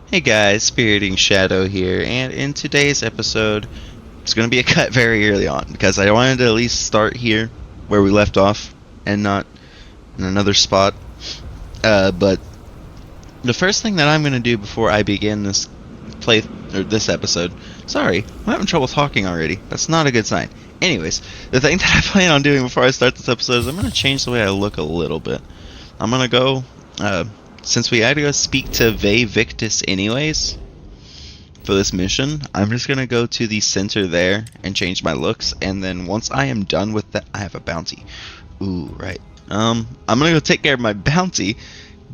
Hey guys, Spiriting Shadow here, and in today's episode, it's going to be a cut very early on because I wanted to at least start here where we left off and not in another spot. But the first thing that I'm going to do before I begin this this episode, sorry, I'm having trouble talking already. That's not a good sign. Anyways, the thing that I plan on doing before I start this episode is I'm going to change the way I look a little bit. I'm going to go, uh, since we had to go speak to Victus anyways, for this mission, I'm just gonna go to the center there and change my looks, and then once I am done with that, I have a bounty. Ooh, right. I'm gonna go take care of my bounty,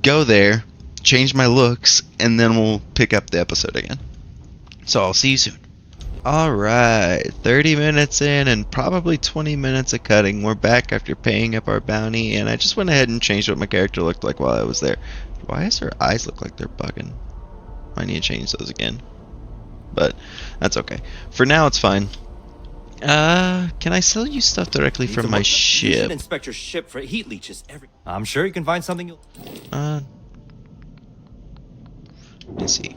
go there, change my looks, and then we'll pick up the episode again. So I'll see you soon. Alright, 30 minutes in and probably 20 minutes of cutting. We're back after paying up our bounty, and I just went ahead and changed what my character looked like while I was there. Why does her eyes look like they're bugging? I need to change those again. But that's okay. For now, it's fine. Can I sell you stuff directly from my ship? You should inspect your ship for heat leeches I'm sure you can find something you'll... Let me see.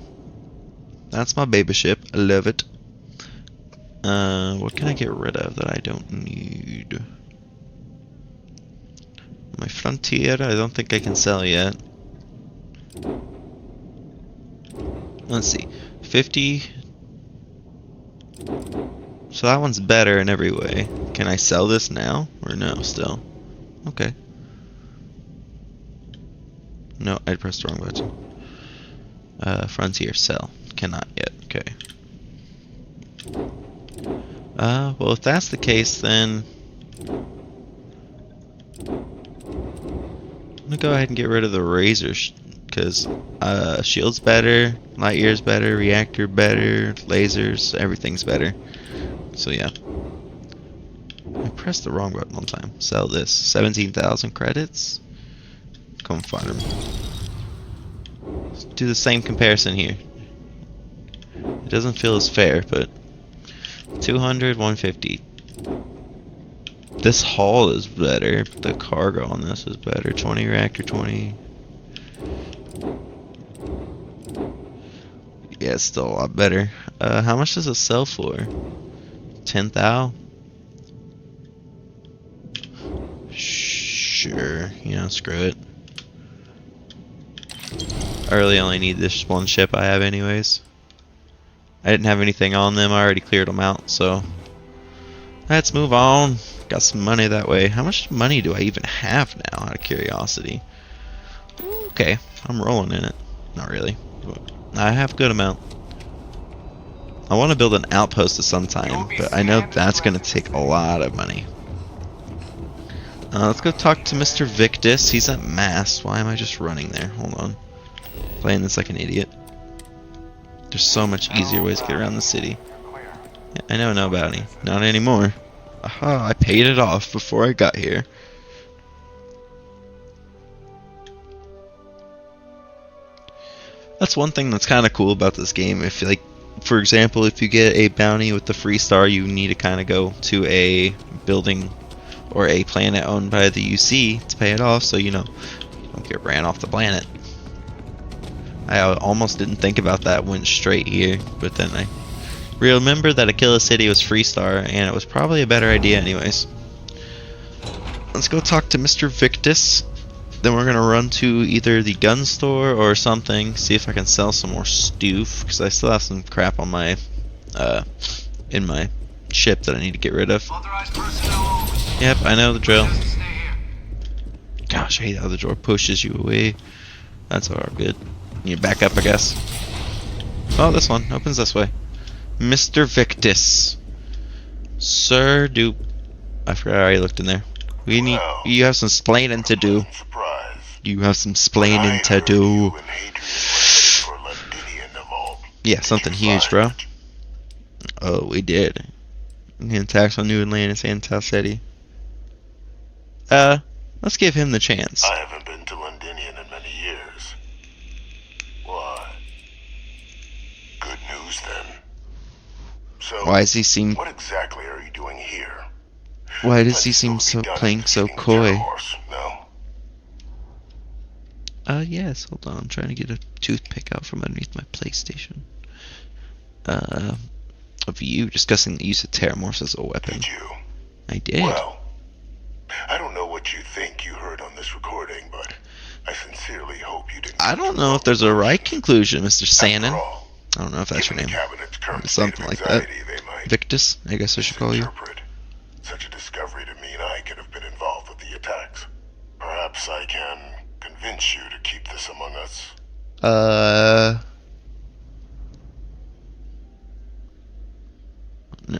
That's my baby ship. I love it. What can I get rid of that I don't need? My Frontier, I don't think I can sell yet. Let's see. 50. So that one's better in every way. Can I sell this now? Or no, still? Okay. No, I pressed the wrong button. Frontier, sell. Cannot yet. Okay. Well, if that's the case, then I'm gonna go ahead and get rid of the razor, because shield's better, light year's better, reactor better, lasers, everything's better. So yeah. I pressed the wrong button one time. Sell this. 17,000 credits. Come farm. Let's do the same comparison here. It doesn't feel as fair, but 200, 150. This hull is better. The cargo on this is better. 20 reactor, 20. Yeah, it's still a lot better. How much does it sell for? 10,000? Sure. Screw it. I really only need this one ship I have anyways. I didn't have anything on them. I already cleared them out, so let's move on. Got some money that way. How much money do I even have now, out of curiosity? Okay, I'm rolling in it. Not really. I have a good amount. I want to build an outpost of some time, but I know that's going to take a lot of money. Let's go talk to Mr. Victus. He's at Mass. Why am I just running there? Hold on. Playing this like an idiot. There's so much easier ways to get around the city. Yeah, I know no bounty. Not anymore. Aha, I paid it off before I got here. That's one thing that's kind of cool about this game. If, like, for example, if you get a bounty with the free star, you need to kind of go to a building or a planet owned by the UC to pay it off, so you don't get ran off the planet. I almost didn't think about that, went straight here, but then I remember that Achilles City was free star, and it was probably a better idea anyways. Let's go talk to Mr. Victus. Then we're gonna run to either the gun store or something, see if I can sell some more stoof, because I still have some crap on my in my ship that I need to get rid of. Yep, I know the drill. Gosh, I hate how the door pushes you away. That's all good. You back up, I guess. Oh, this one opens this way. Mr. Victus. Sir, I forgot I already looked in there. You have some splaining to do. You have some splaining to do. Yeah, something huge, bro. Oh, we did. Attacks on New Atlantis and Tau City. Let's give him the chance. I haven't been to Londinian in many years. Why? Good news then. So, Why does he seem? what exactly are you doing here? Why does he seem so playing so coy? No. Yes, hold on. I'm trying to get a toothpick out from underneath my PlayStation. Of you discussing the use of terramorphs as a weapon. Did you? I did. Well, I don't know what you think you heard on this recording, but I sincerely hope you didn't. I don't know if there's a right conclusion, Mr. Sannon. After all, I don't know if that's your given the name. cabinet's current state Something of like that. anxiety, they might Victus, I guess I should call you. misinterpret such a discovery to mean I could have been involved with the attacks. Perhaps I can convince you to keep this among us.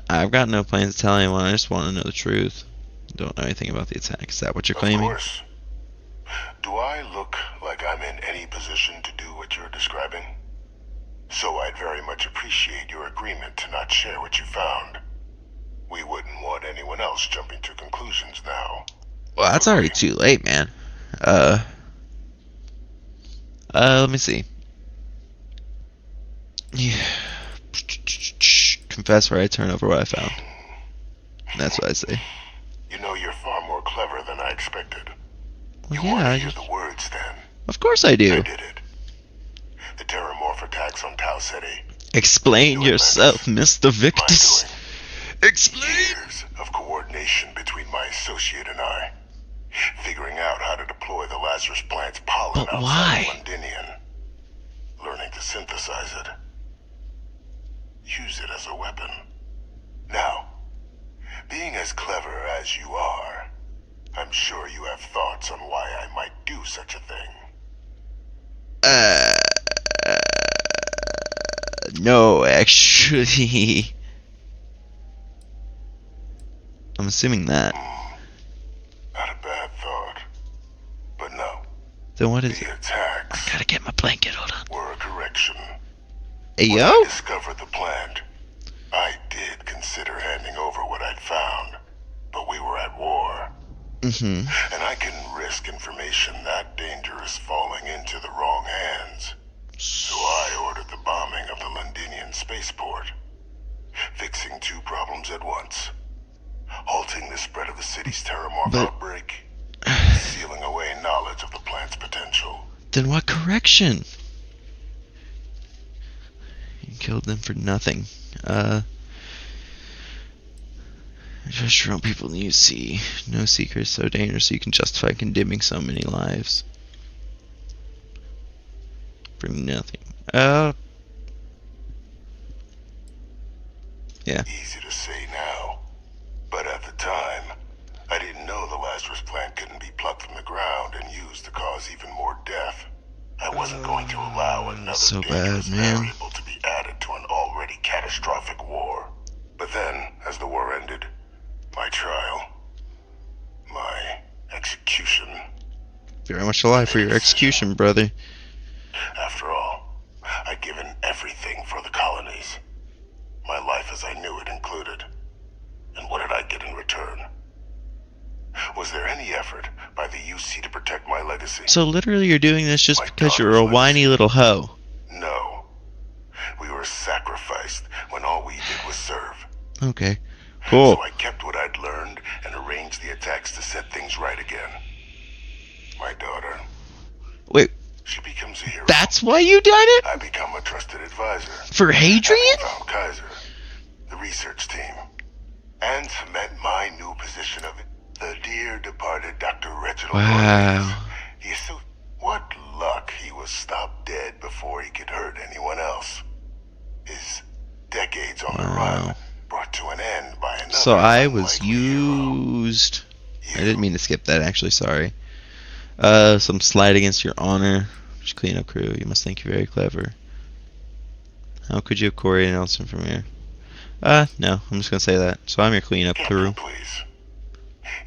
I've got no plans to tell anyone. I just want to know the truth. Don't know anything about the attack. Is that what you're claiming? Of course. Do I look like I'm in any position to do what you're describing? So I'd very much appreciate your agreement to not share what you found. We wouldn't want anyone else jumping to conclusions now. Well, that's already too late, man. Let me see. Yeah. Confess where I turn over what I found. And that's what I say. You know, you're far more clever than I expected. Well, You yeah, want to I hear just... the words, then? Of course I do. I did it. The terramorph attacks on Tau City. Explain New yourself, Atlantis. Mr. Victus. My doing. Explain! Years of coordination between my associate and I. Figuring out how to deploy the Lazarus plant's pollen But outside why? Londinian. Learning to synthesize it. Use it as a weapon. Now, being as clever as you are, I'm sure you have thoughts on why I might do such a thing. No, actually. I'm assuming that. Not a bad thought. But no, Then what is the it? I attacks gotta get my blanket, hold on. were a correction. Hey, When yo? I discovered the plant, I did consider handing over what I'd found, but we were at war. Mm-hmm. And I couldn't risk information that dangerous falling into the wrong hands. So I ordered the bombing of the Londinian spaceport, fixing two problems at once. Halting the spread of the city's terramorph But- outbreak, and sealing away knowledge of the plant's potential. Then what correction? You killed them for nothing. Just show people in the UC. No secret is so dangerous you can justify condemning so many lives. For nothing. Yeah. Easy to say now, but at the time, I didn't know the Lazarus plant couldn't be plucked from the ground and used to cause even more death. I wasn't going to allow another so dangerous bad, man. variable to be added to an already catastrophic war. But then, as the war ended, my trial, my execution. Very much alive for your execution, brother. After all, I'd given everything for the colonies. My life as I knew it included. And what did I get in return? Was there any effort by the UC to protect my legacy? So literally you're doing this just My because you're a daughter's whiny little hoe. No. We were sacrificed when all we did was serve. Okay. Cool. So I kept what I'd learned and arranged the attacks to set things right again. My daughter, Wait, she becomes a hero. that's why you done it? I become a trusted advisor. For Hadrian? Having found Kaiser, the research team, and cement my new position of the dear departed Dr. Reginald Wow. Rodriguez. He so what luck he was stopped dead before he could hurt anyone else. His decades on the Wow. run brought to an end by another So I was unlikely hero. used. I You. didn't mean to skip that, actually, sorry. Some slight against your honor. Just clean up crew. You must think you're very clever. How could you have Corey and Nelson from here? No, I'm just gonna say that. So I'm your cleanup crew. Captain, please.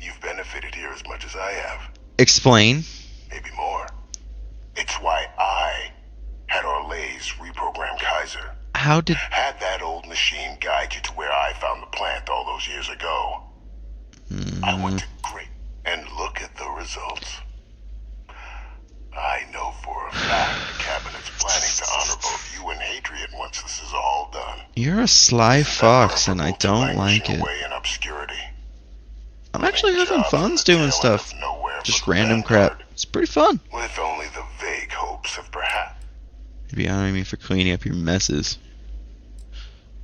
You've benefited here as much as I have. Explain. Maybe more. It's why I had Orlays reprogram Kaiser. How did... Had that old machine guide you to where I found the plant all those years ago. I went to great, and look at the results. I know for a fact the cabinet's planning to honor both you and Hadrian once this is all done. You're a sly Isn't that fox, and I preferable to don't like languishing it. away in obscurity? I'm actually Running having jobs fun in the doing tail end stuff. of nowhere Just for the random Vanguard, crap. It's pretty fun. with only the vague hopes of perhaps. You'd be honoring me for cleaning up your messes.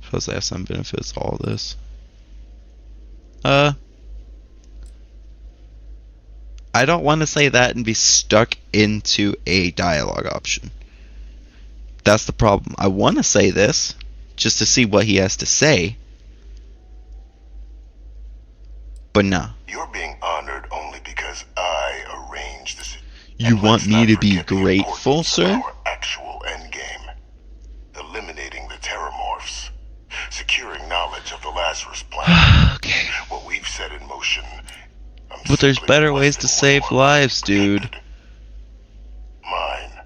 Suppose I have some benefits to all this. I don't want to say that and be stuck into a dialogue option. That's the problem. I want to say this just to see what he has to say. But nah. You're being honored only because I arranged this. You And want let's me not to be forget the grateful, importance of sir? our actual endgame. Eliminating the terramorphs. Securing knowledge of the Lazarus planet. Okay. What we've set in motion. But there's better ways to save lives, dude. Mine.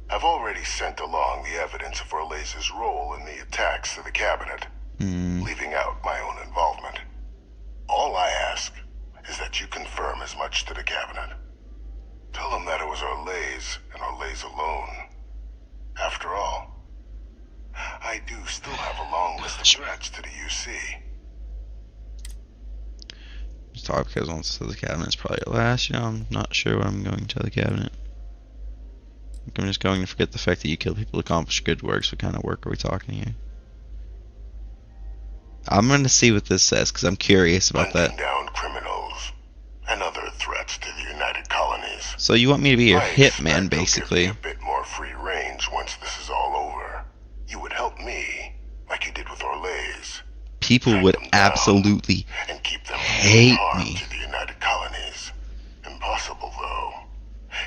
I've already sent along the evidence of Orleza's role in the attacks to the cabinet, leaving out my own involvement. All I ask is that you confirm as much to the cabinet. Tell them that it was Orlez and Orlez alone. After all, I do still have a long list of threats to the UC. Just talk because once to the cabinet is probably at last. You know, I'm not sure what I'm going to tell the cabinet. I'm just going to forget the fact that you kill people to accomplish good works. What kind of work are we talking here? I'm going to see what this says because I'm curious about Hunting that. down criminals and other threats to the United Colonies. So you want me to be your I hitman, expect they'll basically? give me a bit more free range once this is all over. You would help me, like you did with Orlez. People Track would them down absolutely and keep them from hate doing harm me. to the United Colonies. Impossible, though,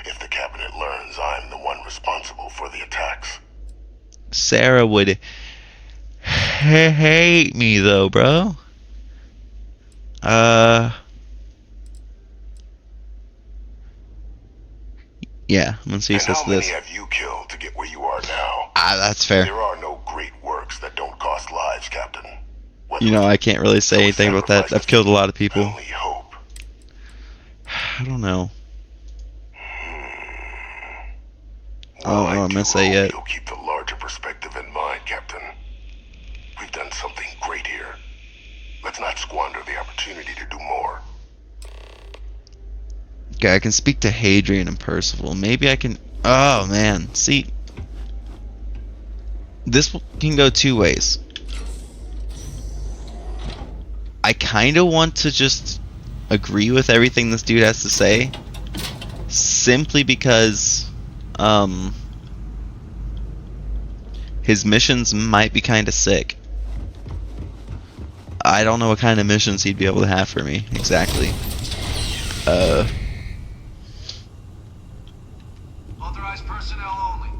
if the cabinet learns I'm the one responsible for the attacks. Sarah would hate me, though, bro. Yeah, I'm gonna see And what says how to many this. have you killed to get where you are now? That's fair. There are no great works that don't cost lives, Captain. Whether You know, it's I can't really say anything about that. I've killed a lot of people. only hope. I don't know. I Well, don't know what I'm do gonna say hope yet. you'll keep the larger perspective in mind, Captain. We've done something great here. Let's not squander the opportunity to do more. Okay, I can speak to Hadrian and Percival. Maybe I can... Oh, man. See, this can go two ways. I kind of want to just agree with everything this dude has to say, simply because his missions might be kind of sick. I don't know what kind of missions he'd be able to have for me exactly. Authorized personnel only.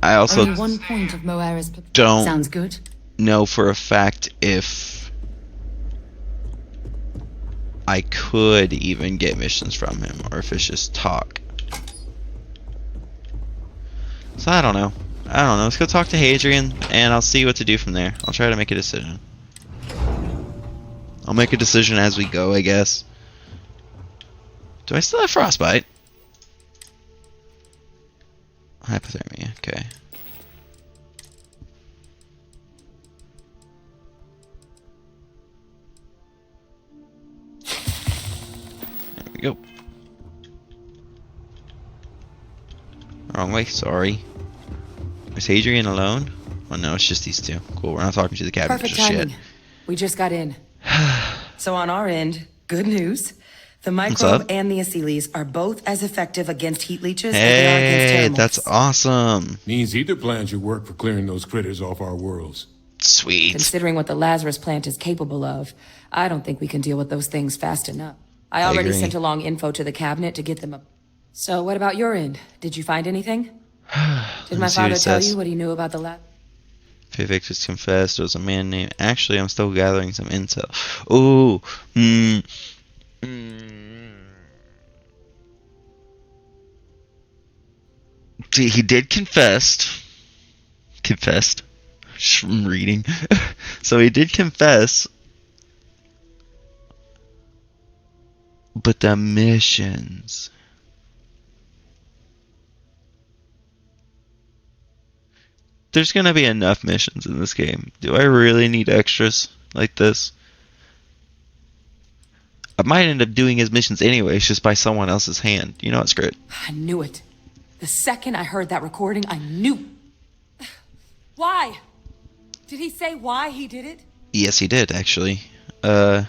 I also Only 1 point of Moira's... don't Sounds good. know for a fact if I could even get missions from him, or if it's just talk. So I don't know. Let's go talk to Hadrian, and I'll see what to do from there. I'll try to make a decision. I'll make a decision as we go, I guess. Do I still have frostbite? Hypothermia, okay. There we go. Wrong way, sorry. Is Hadrian alone? Oh no, it's just these two. Cool, we're not talking to the cabinet Perfect just timing. yet. We just got in. So on our end, good news. The up? microbe and the Aciles are both as effective against heat leeches as they are Hey, against that's terramorphs. awesome. Means either plan should work for clearing those critters off our worlds. Sweet. Considering what the Lazarus plant is capable of, I don't think we can deal with those things fast enough. I already agree. sent along info to the cabinet to get them up. So what about your end? Did you find anything? Did my see what father it tell says. you what he knew about the lab? Victus confessed it was a man named... Actually, I'm still gathering some intel. Ooh. He did confess. Confessed. I'm reading. So he did confess. But the missions... There's gonna be enough missions in this game. Do I really need extras like this? I might end up doing his missions anyways, just by someone else's hand. You know what? Screw it. I knew it. The second I heard that recording, I knew. Why? Did he say why he did it? Yes, he did, actually. Yeah,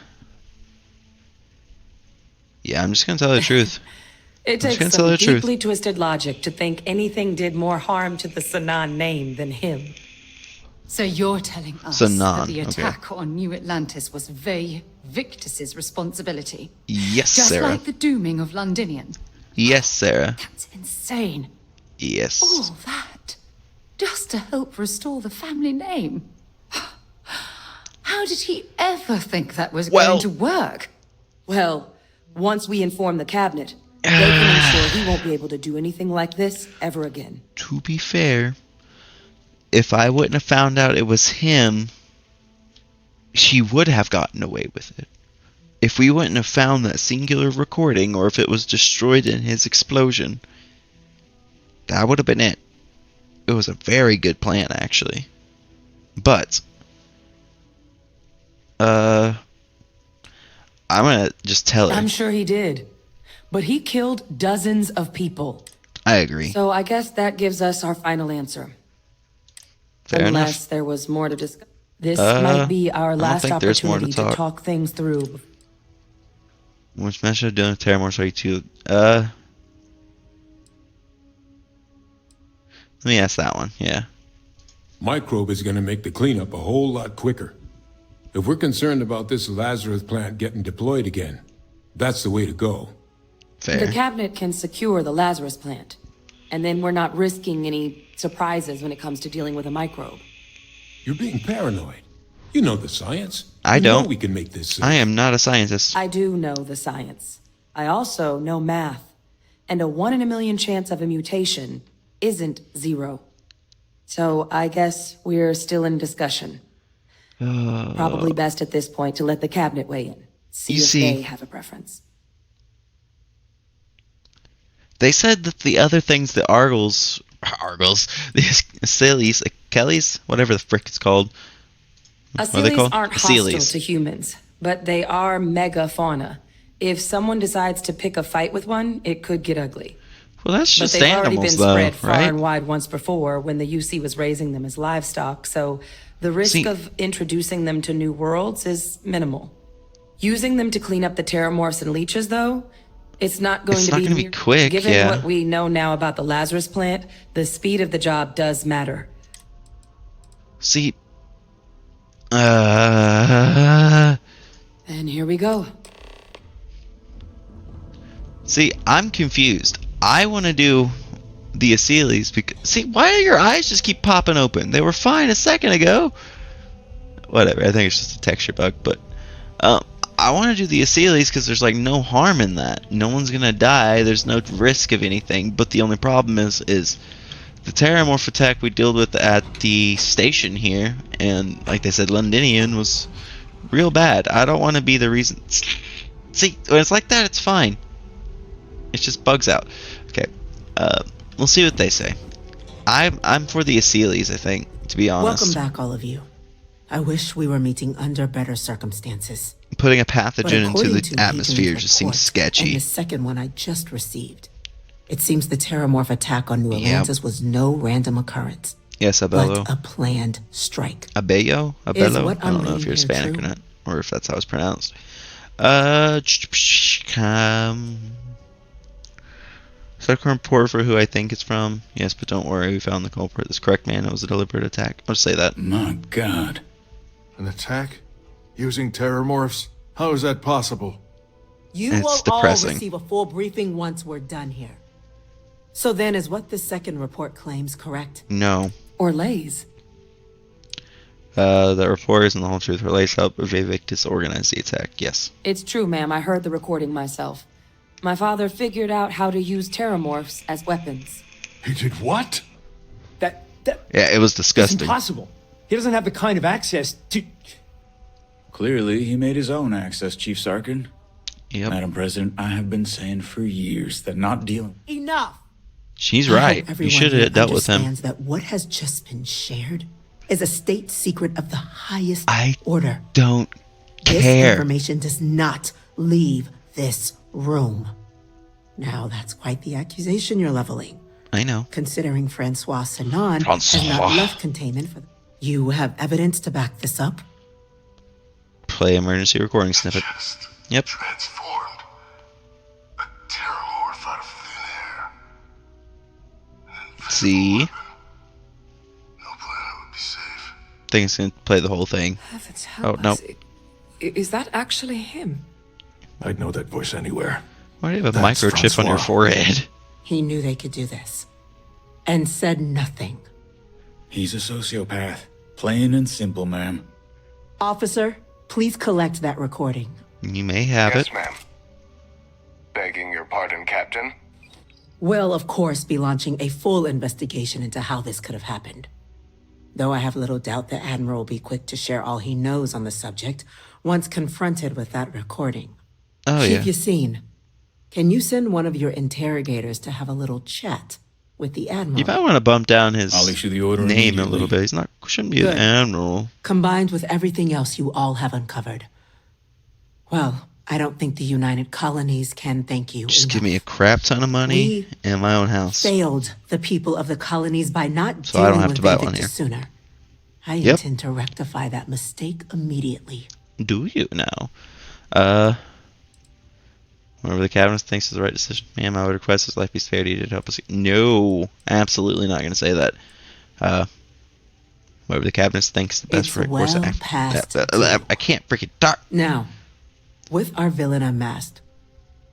I'm just gonna tell the truth. It I'm just gonna takes tell some the truth. deeply twisted logic to think anything did more harm to the Sanan name than him. So you're telling us Sanan, that the okay. attack on New Atlantis was Victus's responsibility? Yes, Just Sarah. like the dooming of Londinian? Yes, Sarah. That's insane. Yes. All that just to help restore the family name. How did he ever think that was going to work? Well, once we inform the cabinet, they can ensure he won't be able to do anything like this ever again. To be fair, if I wouldn't have found out it was him, she would have gotten away with it. If we wouldn't have found that singular recording, or if it was destroyed in his explosion, that would have been it. It was a very good plan, actually. But, I'm gonna just tell her. I'm sure he did. But he killed dozens of people. I agree. So I guess that gives us our final answer. Fair Unless enough. there was more to discuss. This might be our don't last think there's more to opportunity to talk. talk things through. Which mention of doing Terramorph's 32? Let me ask that one. Yeah. Microbe is going to make the cleanup a whole lot quicker. If we're concerned about this Lazarus plant getting deployed again, that's the way to go. Fair. The cabinet can secure the Lazarus plant. And then we're not risking any surprises when it comes to dealing with a microbe. You're being paranoid. You know the science. I You know don't. we can make this safe. I am not a scientist. I do know the science. I also know math. And a 1 in a million chance of a mutation isn't 0. So I guess we're still in discussion. Probably best at this point to let the cabinet weigh in. See You if see- they have a preference. They said that the other things, the Argles, the Achilles, Achilles, whatever the frick it's called. What are they Achilles called? aren't hostile Achilles. to humans, but they are megafauna. If someone decides to pick a fight with one, it could get ugly. Well, that's But just they've already animals, been though, spread far right? and wide once before when the UC was raising them as livestock, so the risk See- of introducing them to new worlds is minimal. Using them to clean up the terramorphs and leeches, though, it's not going It's to not be gonna be near- quick, Given yeah. what we know now about the Lazarus plant, the speed of the job does matter. See, And here we go. see, I'm confused. I want to do the Achilles because, see, why do your eyes just keep popping open? They were fine a second ago. Whatever, I think it's just a texture bug, but I want to do the Achilles because there's like no harm in that. No one's gonna die. There's no risk of anything. But the only problem is the Terramorph attack we dealt with at the station here, and like they said, Londinian was real bad. I don't want to be the reason. See, when it's like that, it's fine. It just bugs out. Okay, we'll see what they say. I'm for the Achilles, I think, to be honest. Welcome back, all of you. I wish we were meeting under better circumstances. Putting a But pathogen into according the to atmosphere Hagen's just seems report, sketchy. And the second one I just received, it seems the Terramorph attack on New Yep. Atlantis was no random occurrence, Yes, Abello. but a planned strike. Abello? Is Abello? what I don't I'm know if you're reading here Hispanic or true? not, or if that's how it's pronounced. Second report for who I think it's from. Yes, but don't worry, we found the culprit. This correct man. It was a deliberate attack. I'll just say that. My God. An attack? Using terramorphs? How is that possible? You It's will depressing. all receive a full briefing once we're done here. So then, is what the second report claims correct? No. Or lays. The report isn't the whole truth. Relates help of Victus organized the attack. Yes. It's true, ma'am. I heard the recording myself. My father figured out how to use terramorphs as weapons. He did what? That Yeah, it was is disgusting. impossible. He doesn't have the kind of access to. Clearly, he made his own access, Chief Sarkin. Yep. Madam President, I have been saying for years that not dealing. Enough! She's I hope right. You everyone should here have dealt with him. understands that what has just been shared is a state secret of the highest I order. don't This care. information does not leave this room. Now, that's quite the accusation you're leveling. I know. Considering Francois Sanon has Francois. not left containment for... You have evidence to back this up? Play emergency recording snippet. Just Yep. transformed. A terramorph out of thin air. An invisible See? weapon. No planet would be safe. Think it's gonna play the whole thing. Heavens Oh, help no. us. Is that actually him? I'd know that voice anywhere. Why do you have a That's microchip on your Francois. forehead? He knew they could do this. And said nothing. He's a sociopath. Plain and simple, ma'am. Officer, please collect that recording. You may have it. ma'am. Begging your pardon, Captain. We'll, of course, be launching a full investigation into how this could have happened. Though I have little doubt the Admiral will be quick to share all he knows on the subject once confronted with that recording. Oh, Chief yeah. Yassine, can you send one of your interrogators to have a little chat with the Admiral? You might want to bump down his I'll issue the order name a immediately. little bit. He's not shouldn't be Good. an admiral. Combined with everything else you all have uncovered. Well, I don't think the United Colonies can thank you Just give enough. me a crap ton of money We and my own house. Failed the people of the colonies by not So I don't dealing have with to buy the one Victus here. sooner. I Yep. intend to rectify that mistake immediately. Do you now? Whatever the cabinet thinks is the right decision. Ma'am, I would request his life be spared. He did help us. No, absolutely not going to say that. Whatever the cabinet thinks is the best It's for a course of well action. past I can't freaking talk. Now, with our villain unmasked,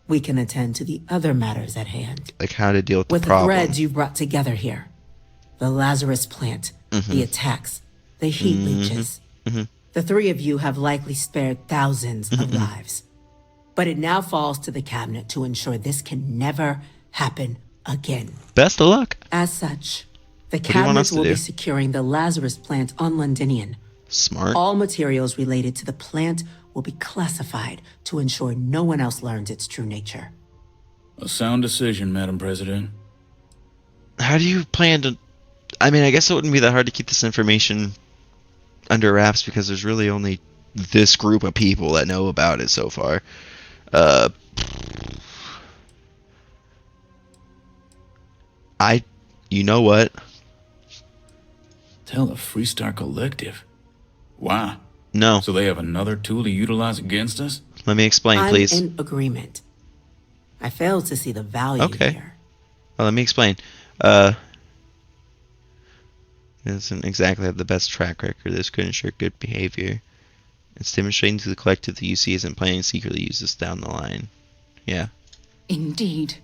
we can attend to the other matters at hand. Like how to deal with With the the problem. threads you've brought together here. The Lazarus plant, the attacks, the heat leeches. The three of you have likely spared thousands of lives. But it now falls to the cabinet to ensure this can never happen again. Best of luck. As such, the do you want cabinet us to will do? be securing the Lazarus plant on Londinian. Smart. All materials related to the plant will be classified to ensure no one else learns its true nature. A sound decision, Madam President. How do you plan to... I mean, I guess it wouldn't be that hard to keep this information under wraps because there's really only this group of people that know about it so far. You know what? Tell the Freestar Collective. Wow. No. So they have another tool to utilize against us? Let me explain, I'm please. in agreement. I fail to see the value Okay. here. Well, let me explain. Doesn't exactly have the best track record. This could ensure good behavior. It's demonstrating to the collective the UC isn't planning to secretly use this down the line. Yeah. Indeed.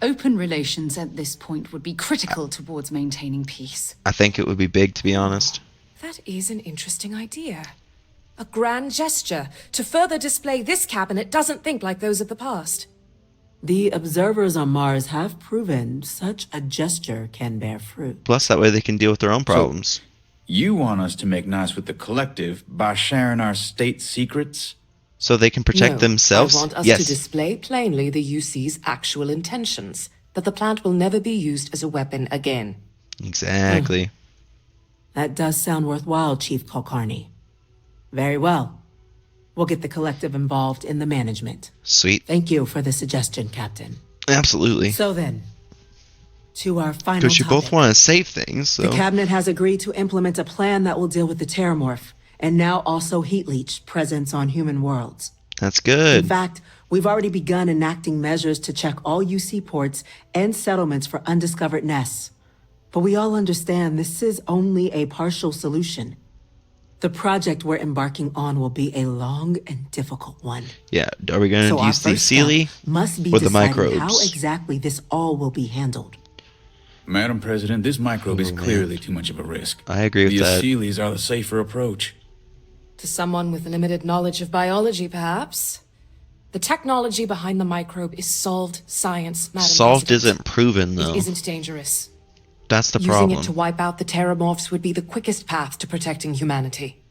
Open relations at this point would be critical towards maintaining peace. I think it would be big, to be honest. That is an interesting idea. A grand gesture to further display this cabinet doesn't think like those of the past. The observers on Mars have proven such a gesture can bear fruit. Plus, that way they can deal with their own problems. You want us to make nice with the Collective by sharing our state secrets? So they can protect No, themselves? I want us Yes. to display plainly the UC's actual intentions, that the plant will never be used as a weapon again. Exactly. That does sound worthwhile, Chief Kulkarni. Very well. We'll get the collective involved in the management. Sweet. Thank you for the suggestion, Captain. Absolutely. So then, to our final Because you both topic. want to save things, so... The cabinet has agreed to implement a plan that will deal with the terramorph, and now also heat leech presence on human worlds. That's In good. fact, we've already begun enacting measures to check all UC ports and settlements for undiscovered nests. But we all understand this is only a partial solution. The project we're embarking on will be a long and difficult one. Yeah, are we going So to our use the first Sealy step must be or the deciding microbes? how exactly this all will be handled. Madam President, this microbe is Oh, man. clearly too much of a risk. I agree with the that. Aseles are the safer approach. To someone with limited knowledge of biology, perhaps. The technology behind the microbe is solved science, Madam Solved President. isn't proven, though. It isn't dangerous. That's the Using problem. it to wipe out the terramorphs would be the quickest path to protecting humanity.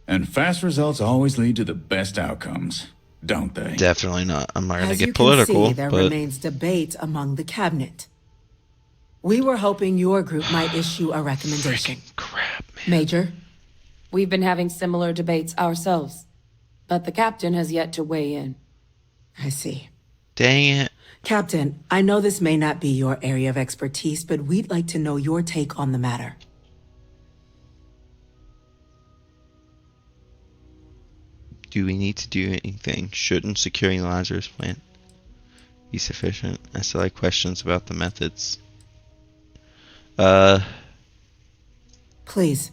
And fast results always lead to the best outcomes, don't they? Definitely not. I'm not going to As you get can political, see, there but... remains debate among the cabinet. We were hoping your group might issue a recommendation. Crap, man. Major, We've been having similar debates ourselves, but the captain has yet to weigh in. I see. Dang it. Captain, I know this may not be your area of expertise, but we'd like to know your take on the matter. Do we need to do anything? Shouldn't securing the Lazarus plant be sufficient? I still like questions about the methods. Please,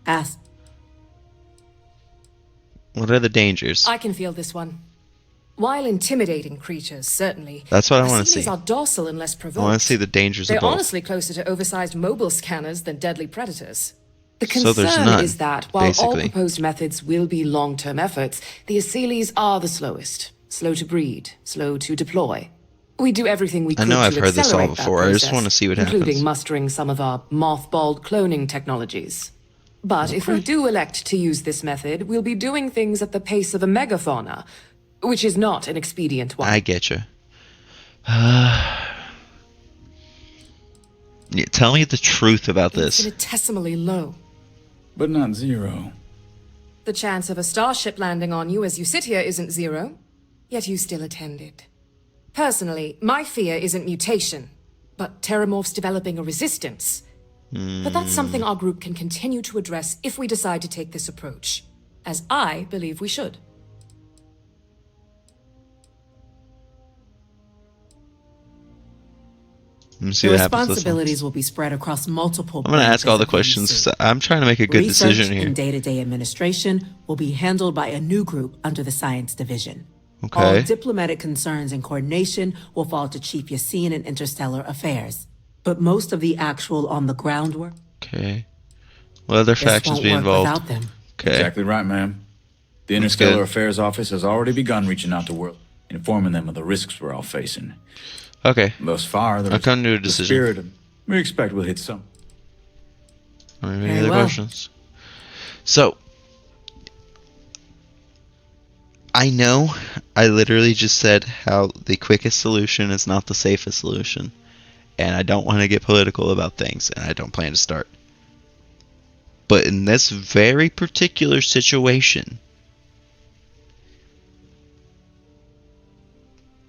ask. What are the dangers? I can feel this one. While intimidating creatures, certainly. That's what I want to see. These are docile and less I provoked. want to see the dangers They're of both. honestly closer to oversized mobile scanners than deadly predators. The So there's concern none, is that while all basically. proposed methods will be long-term efforts, the Aceles are the slowest. Slow to breed, slow to deploy. We do everything we I could know to I've heard this all accelerate that before. I just process, want to see what including happens. mustering some of our mothballed cloning technologies. But if we do elect to use this method, we'll be doing things at the pace of a megafauna, which is not an expedient one. I get you. Yeah, tell me the truth about this. Infinitesimally low. But not zero. The chance of a starship landing on you as you sit here isn't zero, yet you still attended. Personally, my fear isn't mutation, but Terramorphs developing a resistance. But that's something our group can continue to address if we decide to take this approach, as I believe we should. Let me see The what happens with this one. responsibilities will be spread across multiple. I'm going to ask all the branches of questions UC. 'cause I'm trying to make a good Research decision here. and day-to-day administration will be handled by a new group under the Science Division. All Okay. diplomatic concerns and coordination will fall to Chief Yassine and Interstellar Affairs. But most of the actual on-the-ground work Okay. What other just factions won't be work involved? without them. Okay. Exactly right, ma'am. The That's Interstellar good. Affairs Office has already begun reaching out to world, informing them of the risks we're all facing. Okay. Thus far, I'll come to a the decision. spirit of, we expect we'll hit some. Any Very other well. questions? So, I know I literally just said how the quickest solution is not the safest solution. And I don't want to get political about things, and I don't plan to start. But in this very particular situation,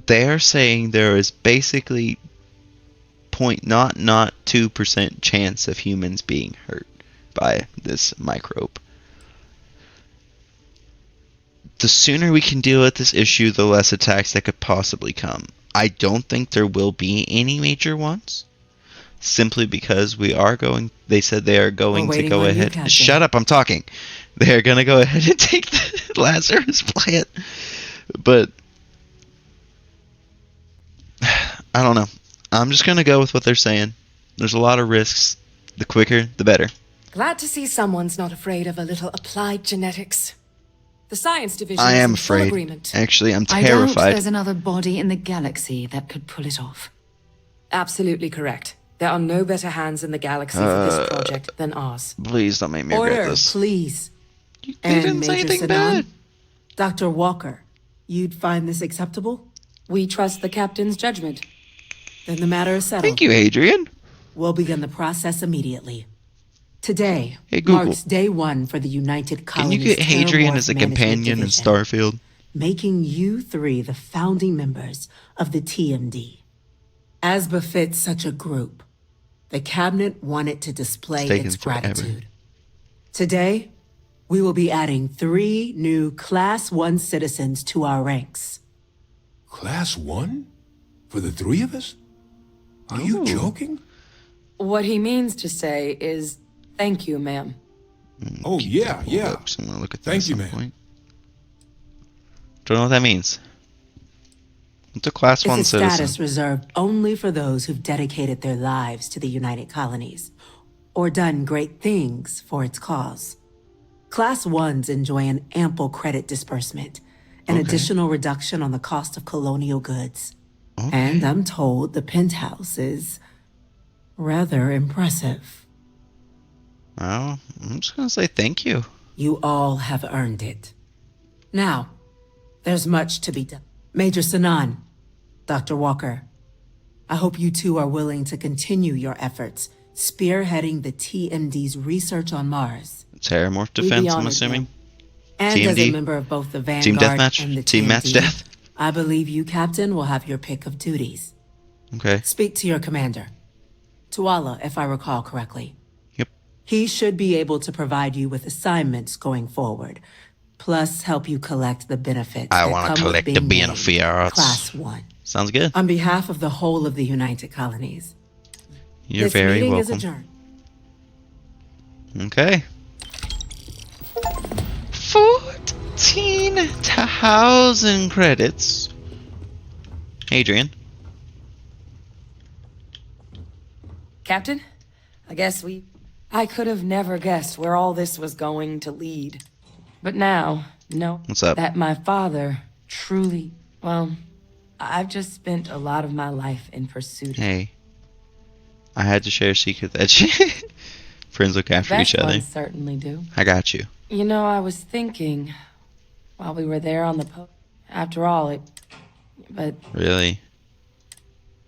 they are saying there is basically 0.002% chance of humans being hurt by this microbe. The sooner we can deal with this issue, the less attacks that could possibly come. I don't think there will be any major ones, simply because they said they are going to waiting go on you, ahead. Captain. Shut up, I'm talking. They are going to go ahead and take the Lazarus plant. But I don't know. I'm just going to go with what they're saying. There's a lot of risks. The quicker, the better. Glad to see someone's not afraid of a little applied genetics. The Science Division I is am in full afraid. agreement. Actually, I'm I doubt terrified. there's another body in the galaxy that could pull it off. Absolutely correct. There are no better hands in the galaxy for this project than ours. Please don't make me regret Order, this. please. They And didn't say Major anything Sinan, bad. Dr. Walker, you'd find this acceptable? We trust the captain's judgment. Then the matter is settled. Thank you, Adrian. We'll begin the process immediately. Today Hey, Google. marks day one for the United Can you Colonies get Hadrian Terramorph as a Management companion in Division, Starfield? making you three the founding members of the TMD. As befits such a group, the cabinet wanted to display It's taken its forever. gratitude. Today, we will be adding 3 new Class 1 citizens to our ranks. Class 1? For the 3 of us? Are you joking? What he means to say is, thank you, ma'am. Oh, yeah, yeah. Oops, I'm gonna look at that Thank at you, some man. point. Don't know what that means. It's a class 1 It's a status citizen. reserved only for those who've dedicated their lives to the United Colonies or done great things for its cause. Class 1s enjoy an ample credit disbursement, an additional reduction on the cost of colonial goods. And I'm told the penthouse is rather impressive. Well, I'm just gonna say thank you. You all have earned it. Now, there's much to be done. Major Sinan, Dr. Walker, I hope you two are willing to continue your efforts spearheading the TMD's research on Mars. Terramorph We'd be defense, I'm honored, assuming. ma'am. And as a TMD? member of both the Team Vanguard deathmatch? and the Team match TMD, death? I believe you, Captain, will have your pick of duties. Okay. Speak to your commander. Tuala, if I recall correctly. Yep. He should be able to provide you with assignments going forward, plus help you collect the benefits I that want to come with collect the being named benefits. Class 1. Sounds good. On behalf of the whole of the United Colonies. You're this very meeting welcome. is adjourned. Okay. 14,000 credits. Adrian. Captain, I could have never guessed where all this was going to lead. But now, What's up? that my father truly, well, I've just spent a lot of my life in pursuit. Hey. I had to share a secret that friends look after each other. Ones certainly do. I got you. You know, I was thinking while we were there on the after all, but Really?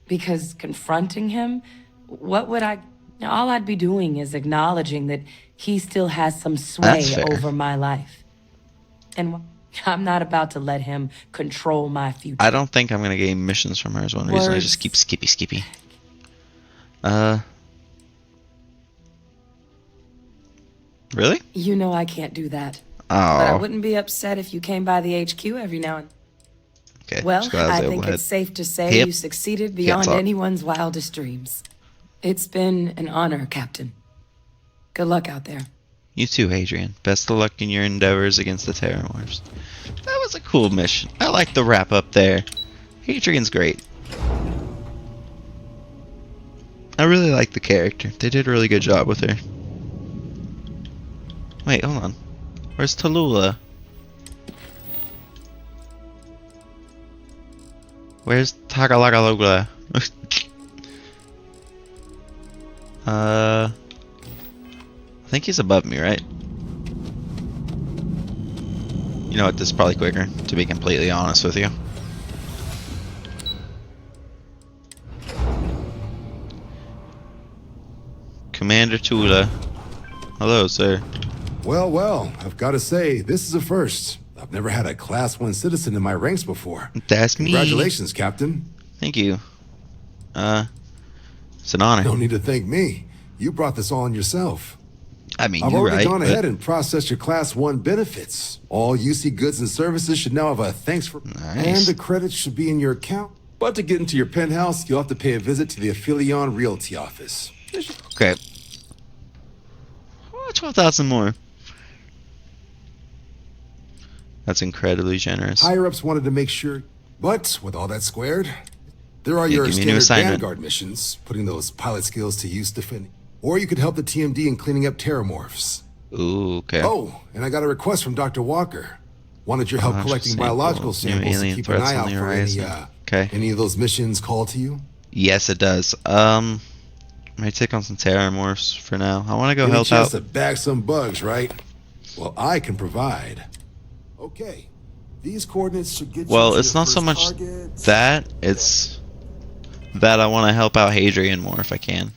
because confronting him, what would all I'd be doing is acknowledging that he still has some sway That's fair. over my life. And I'm not about to let him control my future. I don't think I'm gonna gain missions from her is one reason. I just keep skippy. Really? You know I can't do that. But I Oh. wouldn't be upset if you came by the HQ every now and Okay. Well, just glad I was I able think to it's safe to say Yep. you succeeded Can't beyond talk. anyone's wildest dreams. It's been an honor, Captain. Good luck out there. You too, Adrian. Best of luck in your endeavors against the Terramorphs. That was a cool mission. I like the wrap up there. Adrian's great. I really like the character. They did a really good job with her. Wait, hold on. Where's Tallulah? Where's Tagalagalola? I think he's above me, right? You know what, this is probably quicker, to be completely honest with you. Commander Tula. Hello, sir. Well, I've got to say, this is a first. I've never had a Class 1 citizen in my ranks before. That's me. Congratulations, Captain. Thank you. It's an honor. No need to thank me. You brought this on yourself. I mean, I've you're already right. gone but- ahead and processed your Class 1 benefits. All UC goods and services should now have a thanks for... Nice. And the credits should be in your account. But to get into your penthouse, you'll have to pay a visit to the Aphelion Realty office. Okay. Oh, 12,000 more. That's incredibly generous. Higher-ups wanted to make sure... But, with all that squared, there are Yeah, your give me a new standard assignment. Vanguard missions, putting those pilot skills to use defending. Or you could help the TMD in cleaning up Terramorphs. Ooh, okay. Oh, and I got a request from Dr. Walker. Wanted your help collecting Sample. biological New samples to alien keep an threats eye on out the for any, horizon. Okay. any of those missions call to you? Yes, it does. Might take on some Terramorphs for now. I want to go Any help chance out. to bag some bugs, right? Well, I can provide. Okay. These coordinates should get you Well, to it's your not so first much target. that. It's that I want to help out Hadrian more if I can.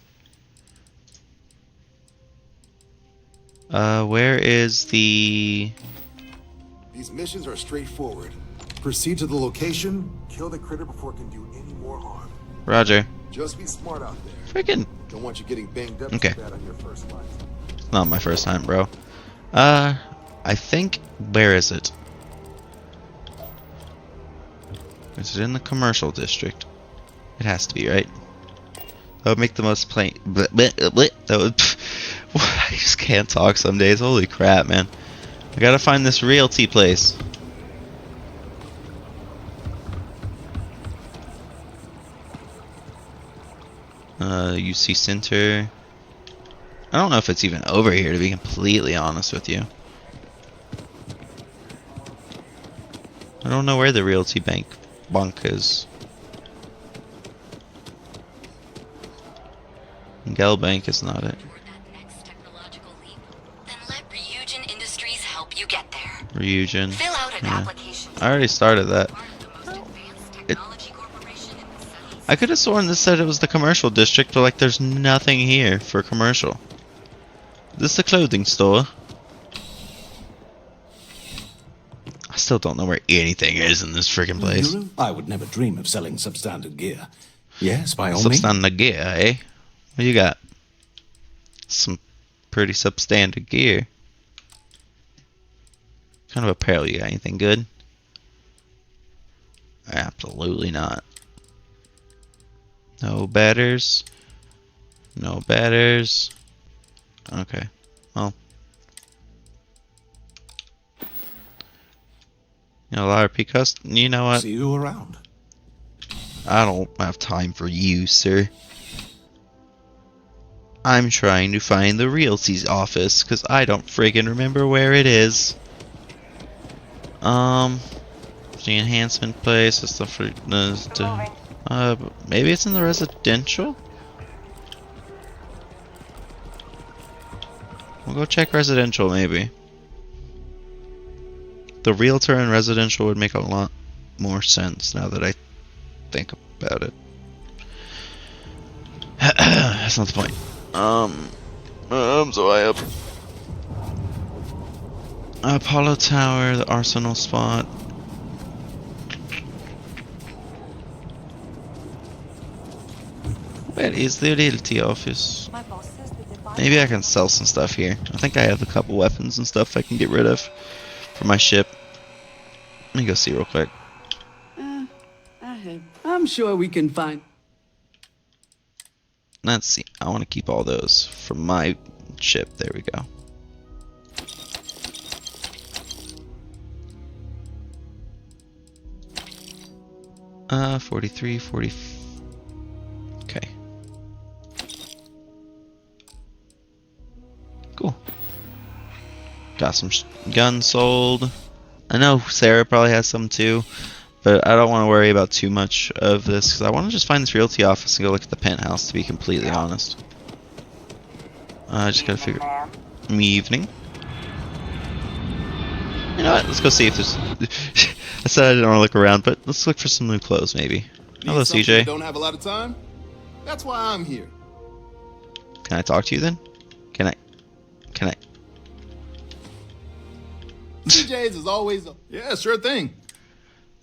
Where is the... These missions are straightforward. Proceed to the location, kill the critter before it can do any more harm. Roger. Just be smart out there. Freaking... Don't want you getting banged up Okay. too bad on your first fight. It's not my first time, bro. I think... Where is it? Is it in the commercial district? It has to be, right? That would make the most plain... That would... I just can't talk some days. Holy crap, man. I gotta find this realty place. UC Center. I don't know if it's even over here, to be completely honest with you. I don't know where the realty bank is. Gel Bank is not it. Ryujin. Fill out an Yeah. application. I already started that. I could have sworn this said it was the commercial district, but like there's nothing here for commercial. Is this the clothing store? I still don't know where anything is in this freaking place. I would never dream of selling substandard gear. Yes, by all means. Substandard gear, eh? What you got? Some pretty substandard gear. What kind of apparel you got? Anything good? Absolutely not. No betters. No betters. Okay. Well. You know, a lot of Picos. You know what? See you around. I don't have time for you, sir. I'm trying to find the realty's office, because I don't friggin' remember where it is. The enhancement place, that's the maybe it's in the residential? We'll go check residential, maybe. The realtor and residential would make a lot more sense now that I think about it. That's not the point. So I up Apollo Tower, the Arsenal spot. Where is the realty office? Maybe I can sell some stuff here. I think I have a couple weapons and stuff I can get rid of for my ship. Let me go see real quick. I'm sure we can find. Let's see. I want to keep all those for my ship. There we go. Uh, 43, 40. Okay. Cool. Got some guns sold. I know Sarah probably has some too, but I don't want to worry about too much of this because I want to just find this realty office and go look at the penthouse, to be completely honest. I just gotta figure. Evening. You know what? Let's go see if there's. I said I didn't want to look around, but let's look for some new clothes, maybe. Hello, CJ. Don't have a lot of time. That's why I'm here. Can I talk to you then? Can I? CJ's is always. Yeah, sure thing.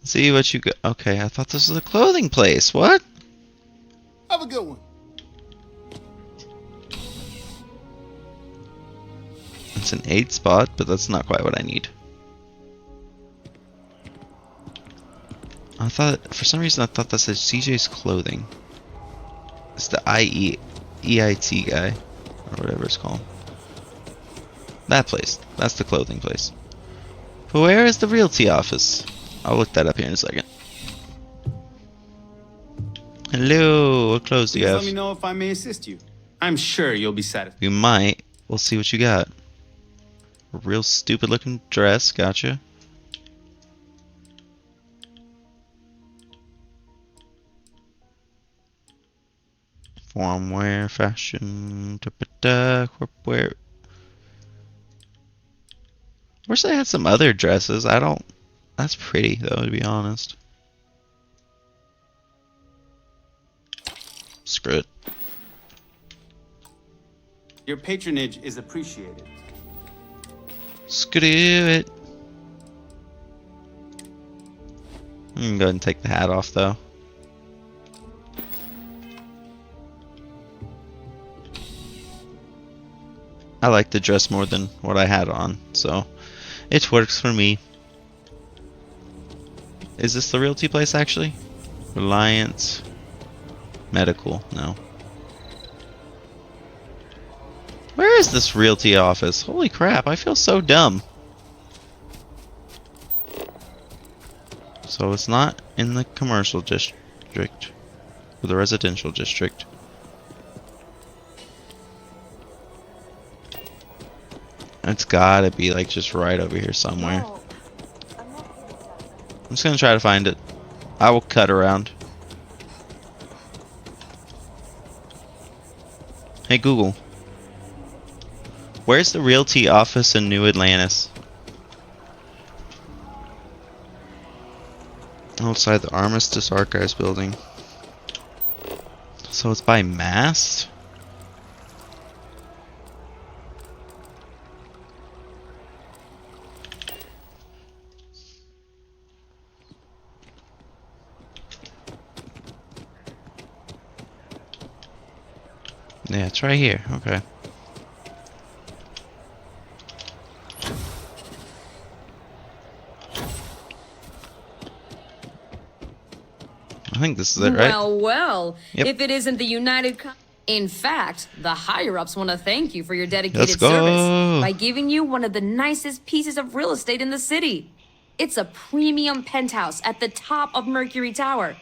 See what you got. Okay, I thought this was a clothing place. What? Have a good one. It's an 8 spot, but that's not quite what I need. I thought, for some reason, I thought that said CJ's clothing. It's the EIT guy, or whatever it's called. That place. That's the clothing place. But where is the realty office? I'll look that up here in a second. Hello, what clothes do you have? Let me know if I may assist you. I'm sure you'll be satisfied. You might. We'll see what you got. A real stupid looking dress, gotcha. Form wear, fashion, corpwear. Wish they had some other dresses. I don't. That's pretty though, to be honest. Screw it. Your patronage is appreciated. Screw it. I'm gonna go ahead and take the hat off though. I like the dress more than what I had on, so it works for me. Is this the realty place actually? Reliance Medical, no. Where is this realty office? Holy crap, I feel so dumb. So it's not in the commercial district, or the residential district. It's gotta be like just right over here somewhere. I'm just gonna try to find it. I will cut around. Hey Google, where's the realty office in New Atlantis? Outside the Armistice Archives building. So it's by Mast? Yeah, it's right here. Okay. I think this is it, right? Well, well. Yep. If it isn't the In fact, the higher-ups want to thank you for your Let's dedicated go. service by giving you one of the nicest pieces of real estate in the city. It's a premium penthouse at the top of Mercury Tower.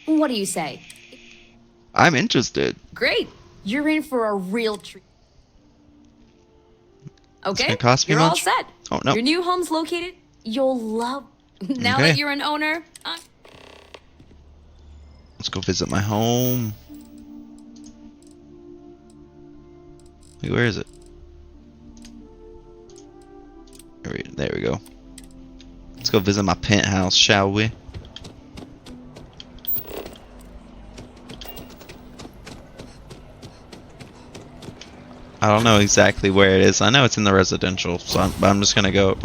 What do you say? I'm interested. Great. You're in for a real treat. It's Okay, gonna cost me you're all much? set. Oh, no. Your new home's located. You'll love. Now Okay. that you're an owner, Let's go visit my home. Wait, where is it? There we go. Let's go visit my penthouse, shall we? I don't know exactly where it is. I know it's in the residential, so I'm just gonna go.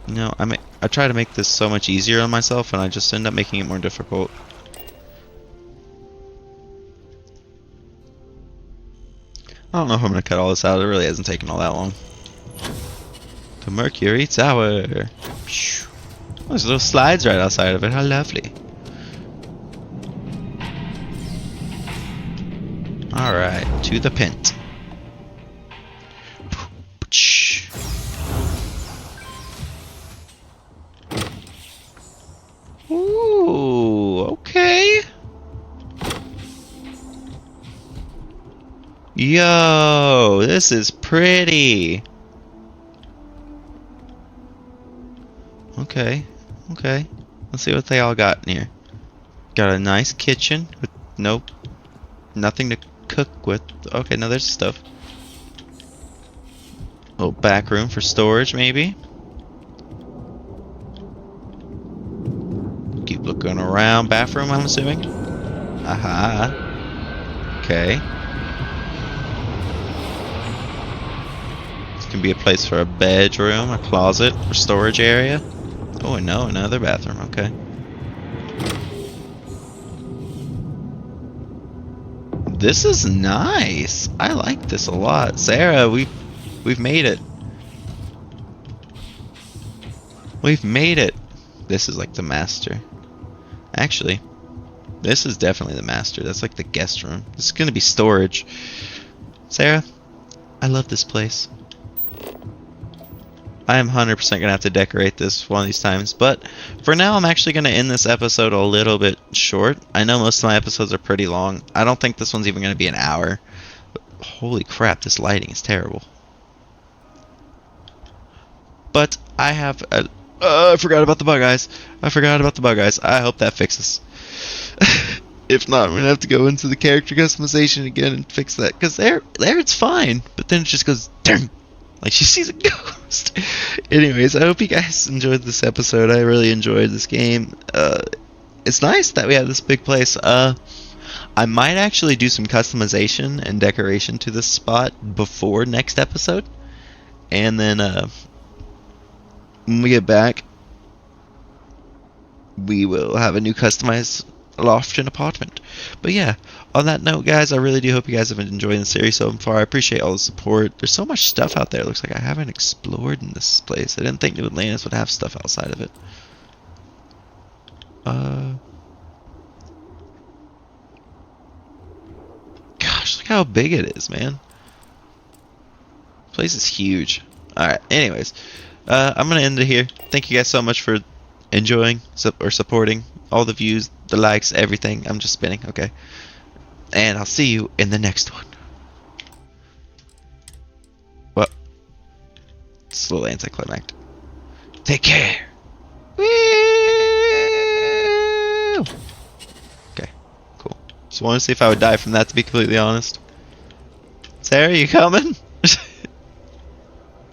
No, I try to make this so much easier on myself, and I just end up making it more difficult. I don't know if I'm gonna cut all this out. It really hasn't taken all that long. The Mercury Tower. There's little slides right outside of it. How lovely. Alright, to the pent. Ooh, okay. Yo, this is pretty. Okay, okay. Let's see what they all got in here. Got a nice kitchen with nothing to cook with. Okay, no, there's stuff. Little back room for storage, maybe. Keep looking around. Bathroom, I'm assuming. Aha. Okay. This can be a place for a bedroom, a closet, or storage area. Oh, no, another bathroom. Okay. This is nice. I like this a lot. Sarah, we've made it. We've made it. This is like the master. Actually, this is definitely the master. That's like the guest room. This is gonna be storage. Sarah, I love this place. I am 100% gonna have to decorate this one of these times, but for now I'm actually gonna end this episode a little bit short. I know most of my episodes are pretty long. I don't think this one's even gonna be an hour. But holy crap, this lighting is terrible. But I have a I forgot about the bug eyes. I hope that fixes. If not, I'm gonna have to go into the character customization again and fix that. Cause there it's fine, but then it just goes dang, like she sees a ghost. Anyways, I hope you guys enjoyed this episode. I really enjoyed this game. It's nice that we have this big place. I might actually do some customization and decoration to this spot before next episode, and then when we get back, we will have a new customized loft and apartment. But yeah, on that note, guys, I really do hope you guys have been enjoying the series so far. I appreciate all the support. There's so much stuff out there. It looks like I haven't explored in this place. I didn't think New Atlantis would have stuff outside of it. Gosh, look how big it is, man. This place is huge. Alright, anyways. I'm gonna end it here. Thank you guys so much for enjoying or supporting all the views, the likes, everything. I'm just spinning, okay? And I'll see you in the next one. Well, it's a little anticlimactic. Take care. Woo! Okay, cool. Just wanted to see if I would die from that, to be completely honest. Sarah, you coming?